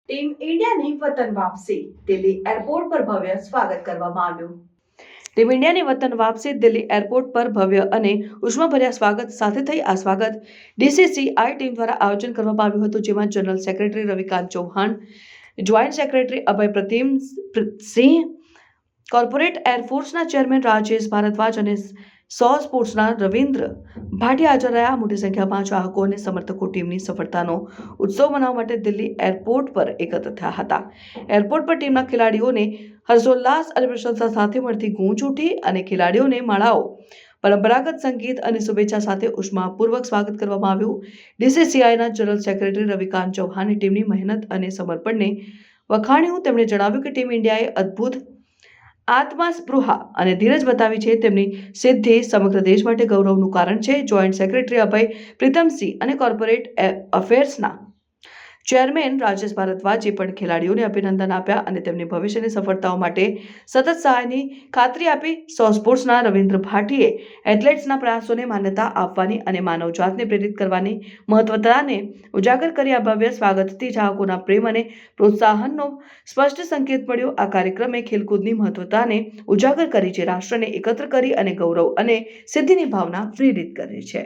Team ઇન્ડિયાની વતન વાપસી, Delhi airport પર ભવ્ય સ્વાગત કરવામાં આવ્યું। ટીમ ઇન્ડિયાની વતન વાપસી દિલ્હી એરપોર્ટ પર ભવ્ય અને ઉષ્માભર્યા સ્વાગત સાથે થઈ। આ સ્વાગત ડીસીસીઆઈ ટીમ દ્વારા આયોજન કરવામાં આવ્યું હતું, જેમાં general secretary Ravikant Chauhan, joint secretary Abhay Pratim Singh, corporate એરફોર્સના ચેરમેન રાજેશ ભારદ્વાજ અને સો સ્પોર્ટ્સના રવિન્દ્ર ભાટિયા હાજર રહ્યા। મોટી સંખ્યામાં ચાહકો અને સમર્થકો ટીમની સફળતાનો ઉત્સવ મનાવવા માટે દિલ્હી એરપોર્ટ પર એકત્ર થયા હતા। એરપોર્ટ પર ટીમના ખેલાડીઓને હર્ષોલ્લાસ અને પ્રશંસા સાથે મળતી ગૂંજ ઉઠી અને ખેલાડીઓને માળાઓ, પરંપરાગત સંગીત અને શુભેચ્છા સાથે ઉષ્માપૂર્વક સ્વાગત કરવામાં આવ્યું। ડીસીસીઆઈના જનરલ સેક્રેટરી રવિકાંત ચૌહાણે ટીમની મહેનત અને સમર્પણને વખાણ્યું। તેમણે જણાવ્યું કે ટીમ ઇન્ડિયાએ અદ્ભુત આત્મસ્પૃહા અને ધીરજ બતાવી છે। તેમની સિદ્ધિ સમગ્ર દેશ માટે ગૌરવનું કારણ છે। જોઈન્ટ સેક્રેટરી અભય પ્રીતમસિંહ અને કોર્પોરેટ અફેર્સના ચેરમેન રાજેશ ભારદ્વાજે પણ ખેલાડીઓને અભિનંદન આપ્યા અને તેમની ભવિષ્યની સફળતાઓ માટે સતત સહાયની ખાતરી આપી। સો સ્પોર્ટ્સના રવિન્દ્ર ભાટીએ એથ્લેટ્સના પ્રયાસોને માન્યતા આપવાની અને માનવજાતને પ્રેરિત કરવાની મહત્વતાને ઉજાગર કરી। આ ભવ્ય સ્વાગતથી ચાહકોના પ્રેમ અને પ્રોત્સાહનનો સ્પષ્ટ સંકેત મળ્યો। આ કાર્યક્રમે ખેલકૂદની મહત્વતાને ઉજાગર કરી, જે રાષ્ટ્રને એકત્ર કરી અને ગૌરવ અને સિદ્ધિની ભાવના પ્રેરિત કરે છે।